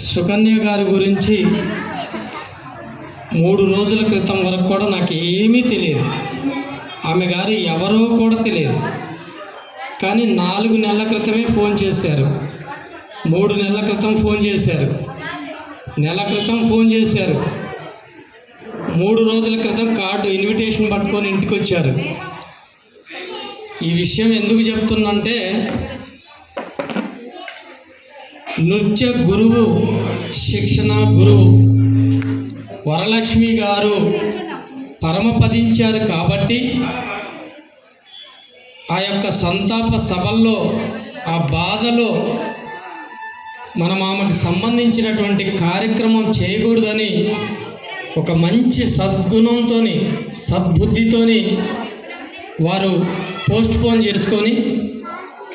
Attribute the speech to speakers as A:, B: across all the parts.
A: సుకన్య గారి గురించి 3 రోజుల క్రితం వరకు కూడా నాకు ఏమీ తెలియదు. ఆమె గారు ఎవరో కూడా తెలియదు. కానీ 4 నెలల క్రితమే ఫోన్ చేశారు, 3 నెలల క్రితం ఫోన్ చేశారు, నెల క్రితం ఫోన్ చేశారు, 3 రోజుల క్రితం కార్డు ఇన్విటేషన్ పట్టుకొని ఇంటికి వచ్చారు. ఈ విషయం ఎందుకు చెప్తున్నంటే, నృత్య గురువు, శిక్షణ గురువు వరలక్ష్మి గారు పరమపదించారు కాబట్టి ఆ యొక్క సంతాప సభల్లో, ఆ బాధలో మనం ఆమెకు సంబంధించినటువంటి కార్యక్రమం చేయకూడదని ఒక మంచి సద్గుణంతో, సద్బుద్ధితోని వారు పోస్ట్పోన్ చేసుకొని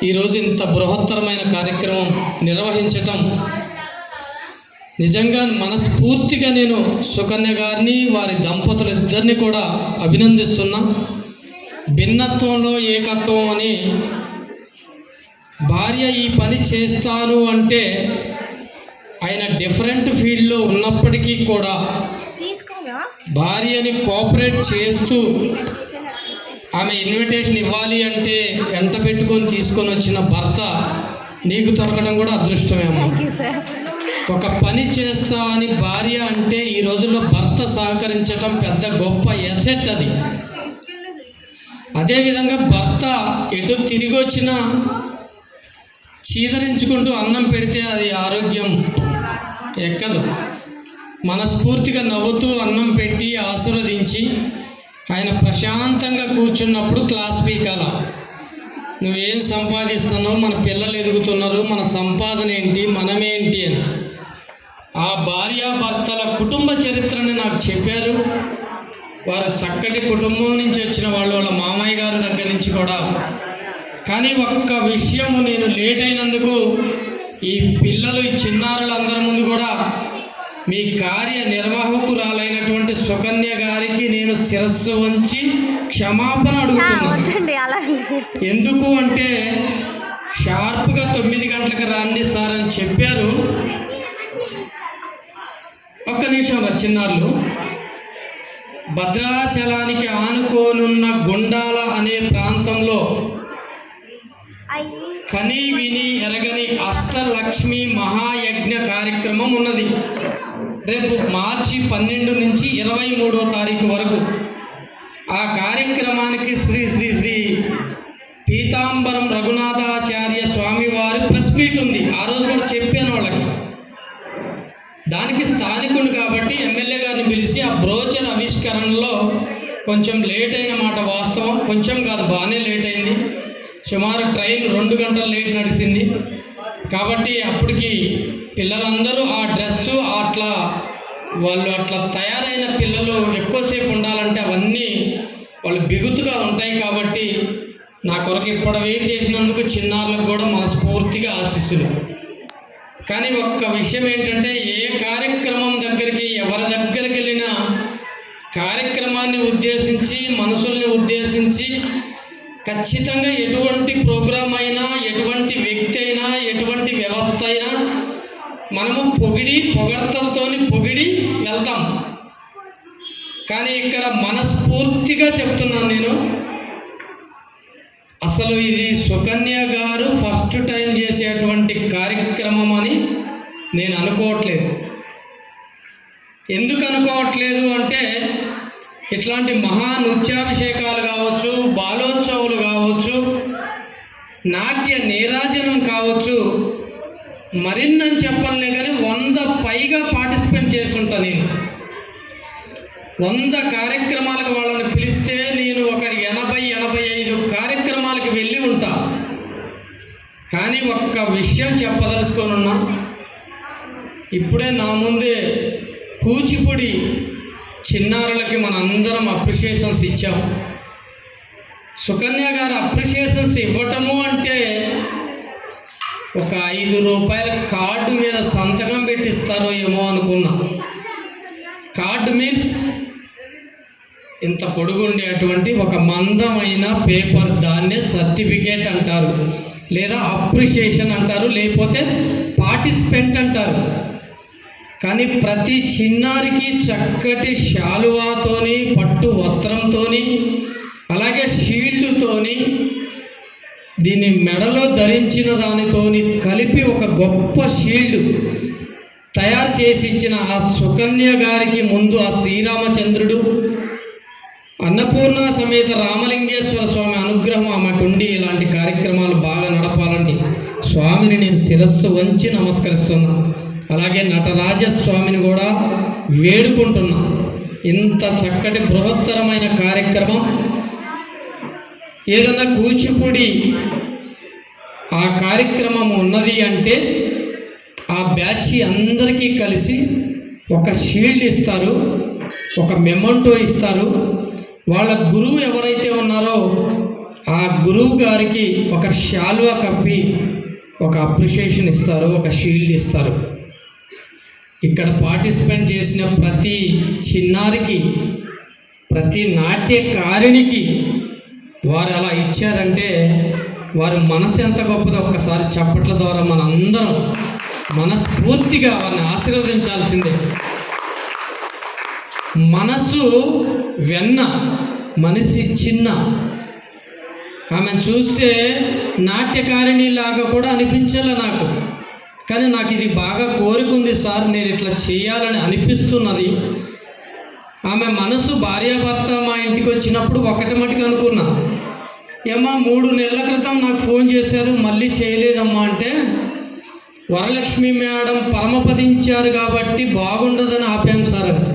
A: ఈరోజు ఇంత బృహత్తరమైన కార్యక్రమం నిర్వహించటం నిజంగా మనస్ఫూర్తిగా నేను సుకన్య గారిని, వారి దంపతులిద్దరిని కూడా అభినందిస్తున్నా. భిన్నత్వంలో ఏకత్వం అని, భార్య ఈ పని చేస్తాను అంటే ఆయన డిఫరెంట్ ఫీల్డ్లో ఉన్నప్పటికీ కూడా భార్యని కోఆపరేట్ చేస్తూ ఆమె ఇన్విటేషన్ ఇవ్వాలి అంటే వెంట పెట్టుకొని తీసుకొని వచ్చిన భర్త నీకు దొరకడం కూడా అదృష్టమేమో. ఒక పని చేస్తా అని భార్య అంటే ఈ రోజుల్లో భర్త సహకరించడం పెద్ద గొప్ప ఎసెట్ అది. అదేవిధంగా భర్త ఎటు తిరిగి వచ్చినా చీదరించుకుంటూ అన్నం పెడితే అది ఆరోగ్యం ఎక్కదు. మనస్ఫూర్తిగా నవ్వుతూ అన్నం పెట్టి ఆశీర్వదించి ఆయన ప్రశాంతంగా కూర్చున్నప్పుడు క్లాస్ పీకాల, నువ్వేం సంపాదిస్తున్నావు, మన పిల్లలు ఎదుగుతున్నారు, మన సంపాదన ఏంటి, మనమేంటి అని. ఆ భార్యాభర్తల కుటుంబ చరిత్రని నాకు చెప్పారు. వారు చక్కటి కుటుంబం నుంచి వచ్చిన వాళ్ళు, వాళ్ళ మామయ్య గారి దగ్గర నుంచి కూడా. కానీ ఒక్క విషయము, నేను లేట్ అయినందుకు ఈ పిల్లలు, ఈ చిన్నారులందరి ముందు కూడా మీ కార్యనిర్వాహకురాలైనటువంటి సుకన్య గారికి నేను శిరస్సు వంచి క్షమాపణ అడుగుతున్నాను. ఎందుకు అంటే షార్ప్గా 9 గంటలకు రండి సార్ అని చెప్పారు. ఒక్క నిమిషం చిన్నారులు. భద్రాచలానికి ఆనుకోనున్న గుండాల అనే ప్రాంతంలో కని విని ఎరగని అష్టలక్ష్మి మహాయజ్ఞ కార్యక్రమం ఉన్నది. రేపు మార్చి 12 నుంచి 23వ తారీఖు వరకు ఆ కార్యక్రమానికి శ్రీ శ్రీ శ్రీ పీతాంబరం రఘునాథాచార్య స్వామి వారి ప్రెస్ మీట్ ఉంది. ఆ రోజు కూడా చెప్పాను వాళ్ళకి. దానికి స్థానికుడు కాబట్టి ఎమ్మెల్యే గారిని పిలిచి ఆ బ్రోచర్ ఆవిష్కరణలో కొంచెం లేట్ అయిన మాట వాస్తవం. కొంచెం కాదు, బాగానే లేట్ అయింది. సుమారు ట్రైన్ 2 గంటలు లేట్ నడిచింది. కాబట్టి అప్పటికి పిల్లలందరూ ఆ డ్రెస్సు వాళ్ళు అట్లా తయారైన పిల్లలు ఎక్కువసేపు ఉండాలంటే అవన్నీ వాళ్ళు బిగుతుగా ఉంటాయి. కాబట్టి నా కొరకు ఇప్పుడు వెయిట్ చేసినందుకు చిన్నారులకు కూడా మనస్ఫూర్తిగా ఆశీస్సులు. కానీ ఒక్క విషయం ఏంటంటే, ఏ కార్యక్రమం దగ్గరికి, ఎవరి దగ్గరికి వెళ్ళినా కార్యక్రమాన్ని ఉద్దేశించి, మనుషుల్ని ఉద్దేశించి ఖచ్చితంగా ఎటువంటి ప్రోగ్రాం అయినా, ఎటువంటి వ్యక్తి అయినా, ఎటువంటి వ్యవస్థ అయినా మనము పొగడ్తలతోని పొగిడి వెళ్తాం. కానీ ఇక్కడ మనస్ఫూర్తిగా చెప్తున్నాను నేను, అసలు ఇది సుకన్య గారు ఫస్ట్ టైం చేసేటువంటి కార్యక్రమం అని నేను అనుకోవట్లేదు. ఎందుకు అనుకోవట్లేదు అంటే, ఇట్లాంటి మహా నృత్యాభిషేకాలు కావచ్చు, బాలోత్సవాలు కావచ్చు, నాట్య నీరాజనం కావచ్చు, మరిన్నని చెప్పలే కానీ 100 పైగా పార్టిసిపేట్ చేస్తుంటా నేను. 100 కార్యక్రమాలకు వాళ్ళని పిలిస్తే నేను ఒక 80-85 కార్యక్రమాలకు వెళ్ళి ఉంటా. కానీ ఒక్క విషయం చెప్పదలుచుకొని ఉన్నా. ఇప్పుడే నా ముందే కూచిపూడి చిన్నారులకి మనందరం అప్రిషియేషన్స్ ఇచ్చాం. సుకన్య గారు అప్రిషియేషన్స్ ఇవ్వటము అంటే ఒక 5 రూపాయల కార్డు మీద సంతకం పెట్టిస్తారో ఏమో అనుకున్నా. కార్డు మీన్స్ ఇంత పొడుగుండేటువంటి ఒక మందమైన పేపర్, దాన్నే సర్టిఫికేట్ అంటారు. లేదా అప్రిషియేషన్ అంటారు, లేకపోతే పార్టిసిపెంట్ అంటారు. కానీ ప్రతి చిన్నారికి చక్కటి శాలువాతోని, పట్టు వస్త్రంతోని, అలాగే షీల్డ్తోని, దీన్ని మెడలో ధరించిన దానితోని కలిపి ఒక గొప్ప షీల్డ్ తయారు చేసి ఇచ్చిన ఆ సుకన్య గారికి ముందు ఆ శ్రీరామచంద్రుడు, అన్నపూర్ణ సమేత రామలింగేశ్వర స్వామి అనుగ్రహం ఆమెకుండి ఇలాంటి కార్యక్రమాలు బాగా నడపాలని స్వామిని నేను శిరస్సు వంచి నమస్కరిస్తున్నా. అలాగే నటరాజస్వామిని కూడా వేడుకుంటున్నా. ఇంత చక్కటి బృహత్తరమైన కార్యక్రమం, ఏదన్నా కూచిపూడి ఆ కార్యక్రమం ఉన్నది అంటే ఆ బ్యాచ్ అందరికీ కలిసి ఒక షీల్డ్ ఇస్తారు, ఒక మెమోంటో ఇస్తారు. వాళ్ళ గురువు ఎవరైతే ఉన్నారో ఆ గురువు గారికి ఒక శాలువా కప్పి ఒక అప్రిషియేషన్ ఇస్తారు, ఒక షీల్డ్ ఇస్తారు. ఇక్కడ పార్టిసిపేట్ చేసిన ప్రతి చిన్నారికి, ప్రతి నాట్యకారిణికి వారు అలా ఇచ్చారంటే వారి మనసు ఎంత గొప్పదో ఒక్కసారి చప్పట్ల ద్వారా మన అందరం మనస్ఫూర్తిగా వారిని ఆశీర్వదించాల్సిందే. మనసు వెన్న, మనిషి చిన్న. ఆమెను చూస్తే నాట్యకారిణి లాగా కూడా అనిపించాల నాకు. కానీ నాకు ఇది బాగా కోరికుంది సార్, నేను ఇట్లా చేయాలని అనిపిస్తున్నది. ఆమె మనసు భార్యాభర్త మా ఇంటికి వచ్చినప్పుడు ఒకటి మటుకు అనుకున్నా, ఏమా 3 నెలల క్రితం నాకు ఫోన్ చేశారు, మళ్ళీ చేయలేదమ్మా అంటే, వరలక్ష్మి మేడం పరమపదించారు కాబట్టి బాగుండదని ఆపాం సార్ అని.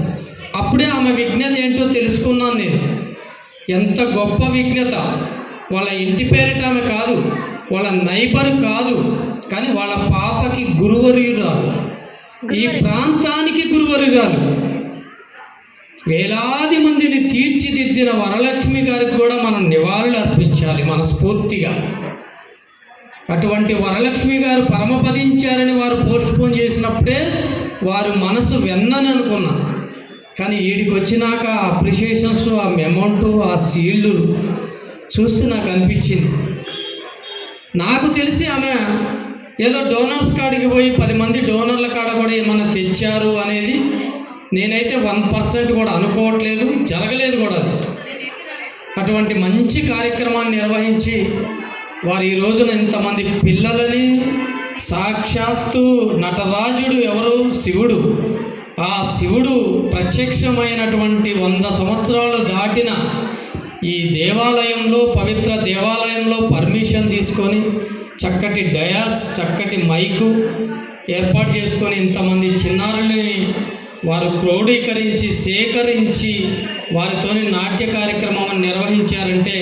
A: అప్పుడే ఆమె విజ్ఞత ఏంటో తెలుసుకున్నాను నేను. ఎంత గొప్ప విజ్ఞత! వాళ్ళ ఇంటి పేరిట ఆమె కాదు, వాళ్ళ నైబర్ కాదు, కానీ వాళ్ళ పాపకి గురువర్యురాలు, ఈ ప్రాంతానికి గురువర్యురాలు. వేలాది మందిని తీర్చిదిద్దిన వరలక్ష్మి గారికి కూడా మనం నివాళులు అర్పించాలి మనస్ఫూర్తిగా. అటువంటి వరలక్ష్మి గారు పరమపదించారని వారు పోస్ట్పోన్ చేసినప్పుడే వారు మనసు వెన్నని అనుకున్నా. కానీ వీడికి వచ్చినాక ఆ అప్రిషియేషన్స్, ఆ మెమోంటు, ఆ షీల్డ్ చూస్తే నాకు అనిపించింది. నాకు తెలిసి ఆమె ఏదో డోనర్స్ కాడికి పోయి 10 మంది డోనర్ల కాడ కూడా ఏమన్నా తెచ్చారు అనేది నేనైతే 1% కూడా అనుకోవట్లేదు, జరగలేదు కూడా. అటువంటి మంచి కార్యక్రమాన్ని నిర్వహించి వారు ఈ రోజున ఇంతమంది పిల్లలని, సాక్షాత్తు నటరాజుడు ఎవరు? శివుడు. ఆ శివుడు ప్రత్యక్షమైనటువంటి 100 సంవత్సరాలు దాటిన ఈ దేవాలయంలో, పవిత్ర దేవాలయంలో పర్మిషన్ తీసుకొని చక్కటి డయాస్, చక్కటి మైకు ఏర్పాటు చేసుకొని ఇంతమంది చిన్నారుల్ని వారు క్రోడీకరించి, సేకరించి వారితోని నాట్య కార్యక్రమం నిర్వహించారంటే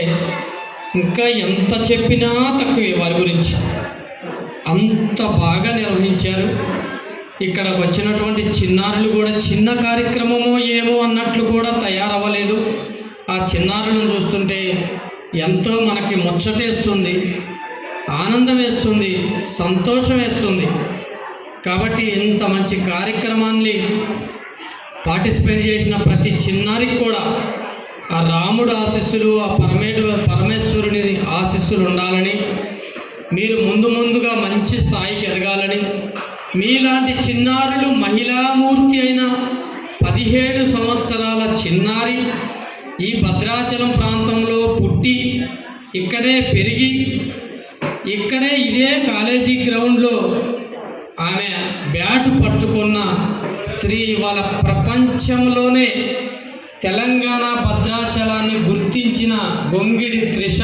A: ఇంకా ఎంత చెప్పినా తక్కువే వారి గురించి. అంత బాగా నిర్వహించారు. ఇక్కడ వచ్చినటువంటి చిన్నారులు కూడా చిన్న కార్యక్రమమో ఏమో అన్నట్లు కూడా తయారవ్వలేదు. ఆ చిన్నారులను చూస్తుంటే ఎంతో మనకి ముచ్చటేస్తుంది, ఆనందం వేస్తుంది, సంతోషం వేస్తుంది. కాబట్టి ఇంత మంచి కార్యక్రమాన్ని పార్టిసిపేట్ చేసిన ప్రతి చిన్నారికి కూడా ఆ రాముడు ఆశీస్సులు, ఆ పరమేశ్వరుని ఆశీస్సులు ఉండాలని, మీరు ముందుగా మంచి స్థాయికి ఎదగాలని, మీలాంటి చిన్నారులు మహిళామూర్తి అయిన 17 సంవత్సరాల చిన్నారి ఈ భద్రాచలం ప్రాంతంలో పుట్టి, ఇక్కడే పెరిగి, ఇక్కడే ఇదే కాలేజీ గ్రౌండ్లో ఆమె బ్యాటు పట్టుకున్న స్త్రీ ఇవాళ ప్రపంచంలోనే తెలంగాణ భద్రాచలాన్ని గుర్తించిన గొంగిడి త్రిష.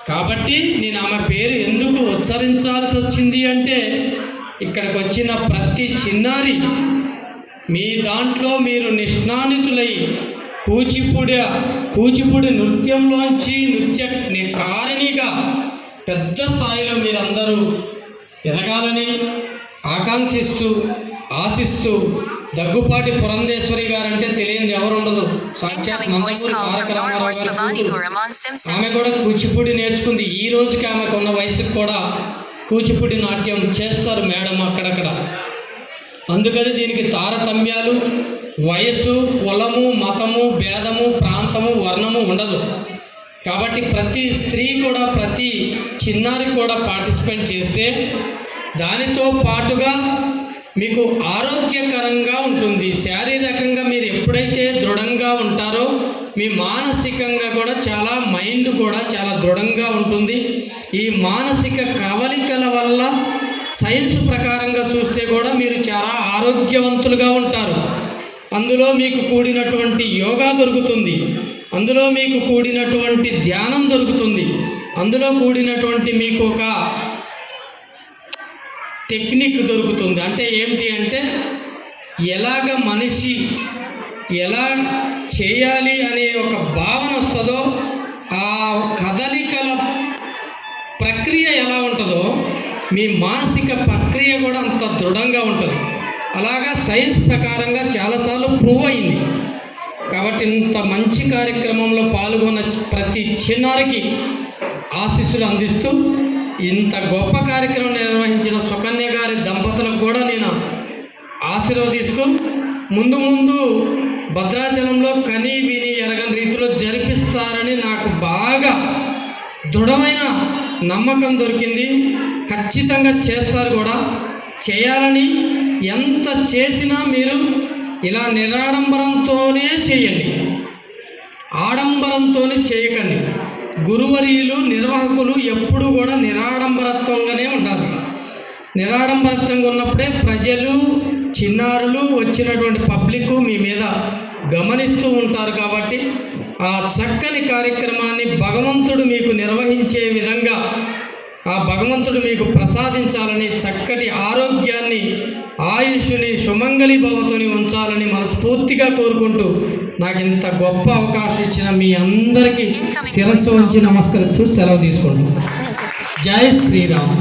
A: కాబట్టి నేను ఆమె పేరు ఎందుకు ఉచ్చరించాల్సి వచ్చింది అంటే, ఇక్కడికి వచ్చిన ప్రతి చిన్నారి మీ దాంట్లో మీరు నిష్ణానితులై కూచిపూడి నృత్యంలోంచి కారిణిగా పెద్ద స్థాయిలో మీరందరూ ఎదగాలని ఆకాంక్షిస్తూ, ఆశిస్తూ, దగ్గుపాటి పురంధేశ్వరి గారంటే తెలియని ఎవరు ఉండదు. సాక్షాత్ నందమూరి తారక రామారావు గారు. ఆమె కూడా కూచిపూడి నేర్చుకుంది. ఈ రోజుకి ఆమెకు ఉన్న వయసుకు కూడా కూచిపూడి నాట్యం చేస్తారు మేడం అక్కడక్కడ. అందుకని దీనికి తారతమ్యాలు, వయసు, కులము, మతము, భేదము, ప్రాంతము, వర్ణము ఉండదు. కాబట్టి ప్రతి స్త్రీ కూడా, ప్రతి చిన్నారి కూడా పార్టిసిపేట్ చేస్తే దానితో పాటుగా మీకు ఆరోగ్యకరంగా ఉంటుంది. శారీరకంగా మీరు ఎప్పుడైతే దృఢంగా ఉంటారో మీ మానసికంగా కూడా మైండ్ కూడా చాలా దృఢంగా ఉంటుంది. ఈ మానసిక కవలికల వల్ల సైన్స్ ప్రకారంగా చూస్తే కూడా మీరు చాలా ఆరోగ్యవంతులుగా ఉంటారు. అందులో మీకు కూడినటువంటి యోగా దొరుకుతుంది, అందులో మీకు కూడినటువంటి ధ్యానం దొరుకుతుంది, అందులో కూడినటువంటి మీకు ఒక టెక్నిక్ దొరుకుతుంది. అంటే ఏమిటి అంటే ఎలాగ మనిషి ఎలా చేయాలి అనే ఒక భావన వస్తుందో, ఆ కదలికల ప్రక్రియ ఎలా ఉంటుందో మీ మానసిక ప్రక్రియ కూడా అంత దృఢంగా ఉంటుంది. అలాగా సైన్స్ ప్రకారంగా చాలాసార్లు ప్రూవ్ అయింది. కాబట్టి ఇంత మంచి కార్యక్రమంలో పాల్గొన్న ప్రతి చిన్నారికి ఆశీస్సులు అందిస్తూ, ఇంత గొప్ప కార్యక్రమం నిర్వహించిన సుకన్య గారి దంపతులకు కూడా నేను ఆశీర్వదిస్తూ, ముందు ముందు భద్రాచలంలో కని విని ఎరగని రీతిలో జరిపిస్తారని నాకు బాగా దృఢమైన నమ్మకం దొరికింది. ఖచ్చితంగా చేస్తారు కూడా. చేయాలని ఎంత చేసినా మీరు ఇలా నిరాడంబరంతోనే చేయండి, ఆడంబరంతోనే చేయకండి. గురువర్యులు, నిర్వాహకులు ఎప్పుడు కూడా నిరాడంబరత్వంగానే ఉండాలి. నిరాడంబరత్వంగా ఉన్నప్పుడే ప్రజలు, చిన్నారులు, వచ్చినటువంటి పబ్లిక్ మీ మీద గమనిస్తూ ఉంటారు. కాబట్టి ఆ చక్కని కార్యక్రమాన్ని భగవంతుడు మీకు నిర్వహించే విధంగా ఆ భగవంతుడు మీకు ప్రసాదించాలని, చక్కటి ఆరోగ్యాన్ని, ఆయుష్ని సుమంగళి భవతోని ఉంచాలని మనస్ఫూర్తిగా కోరుకుంటూ, నాకు ఇంత గొప్ప అవకాశం ఇచ్చిన మీ అందరికీ శిరస్సు వంచి నమస్కరిస్తూ సెలవు తీసుకుంటున్నాను. జై శ్రీరామ్.